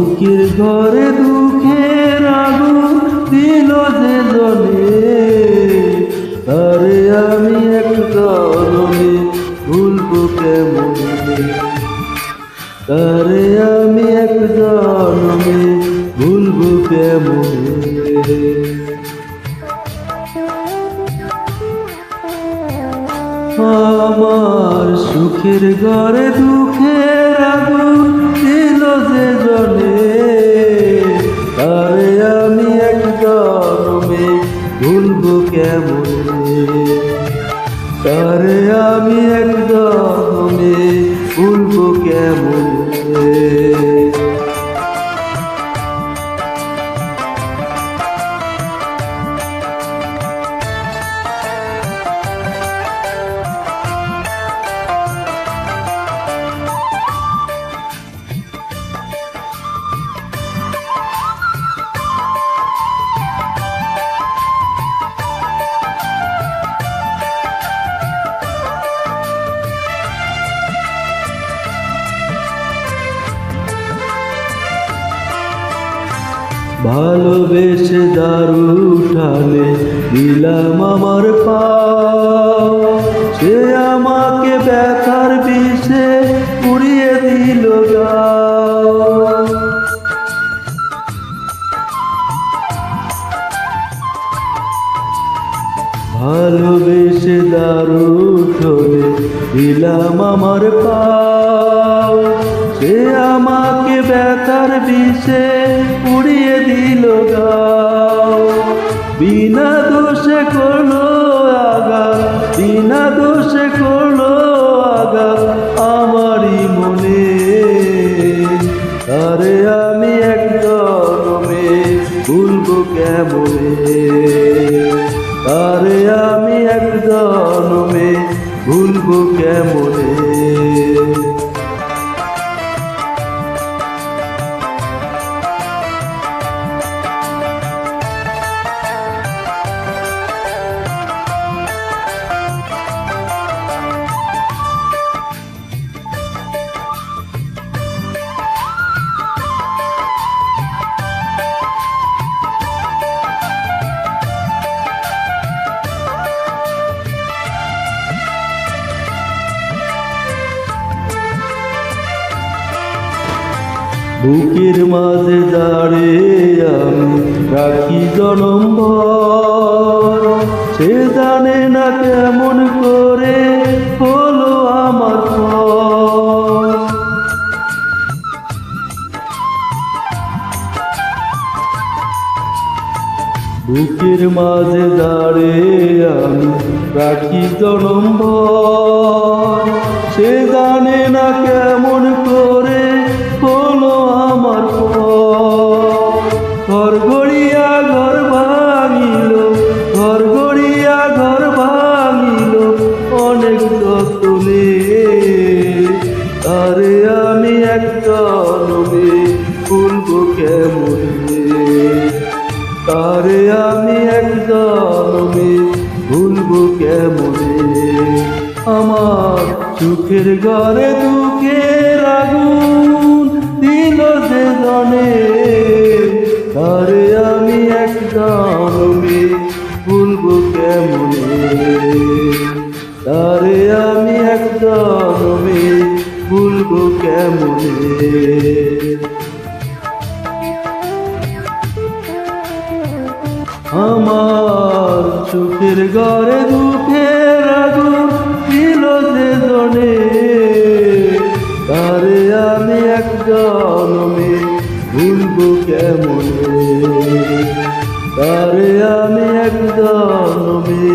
বুকের ঘরে দুঃখের আগুন দিল যে জলে, তারে আমি এক জনমে ভুলবো কেমনে, তারে আমি এক জনমে ভুলবো কেমনে। আমার সুখের ঘরে দুঃখের আগুন দিল যে জলে, তারে আমি এক জনমে ভুলবো কেমনে, তারে আমি এক জনমে ভুলবো কেমনে। ভালোবেসে দারু উঠালে দিলাম আমার পাও, সে আমাকে ব্যথার বিষে পুড়িয়ে দিল গাও। ভালোবেসে দারু উঠলে দিলাম আমার পাও, সে আমাকে ব্যথার বিষে পুড়িয়ে দিল গাও। বিনা দোষে করলো আঘাত, বিনা দোষে করলো আঘাত আমারই মনে, তারে আমি এক জনমে ভুলবো কেমনে, তারে আমি এক জনমে ভুলবো কেমনে। বুকের মাঝে দাঁড়িয়ে আমি রাখি জনম ভর, সে জানে না কেমন করে হলো আমার পর। বুকের মাঝে দাঁড়িয়ে আমি রাখি জনম ভর, সে জানে না কেমন করে হলো আমার পর। ঘর গড়িয়া ঘর ভাঙিল, ঘর গড়িয়া ঘর ভাঙিল অনেক যতনে, তারে আমি এক জনমে ভুলবো কেমনে, তারে আমি এক জনমে ভুলবো কেমনে। আমার সুখের ঘরে দুঃখের আগুন দিল যে জনে, তারে আমি এক জনমে ভুলবো কেমনে, তারে আমি এক জনমে ভুলবো কেমনে। আমার সুখের ঘরে দুঃখের আগুন দিল যে জনে, তারে আমি এক জনমে ভুলবো কেমনে, তারে আমি এক জনমে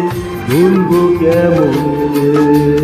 ভুলবো কেমনে।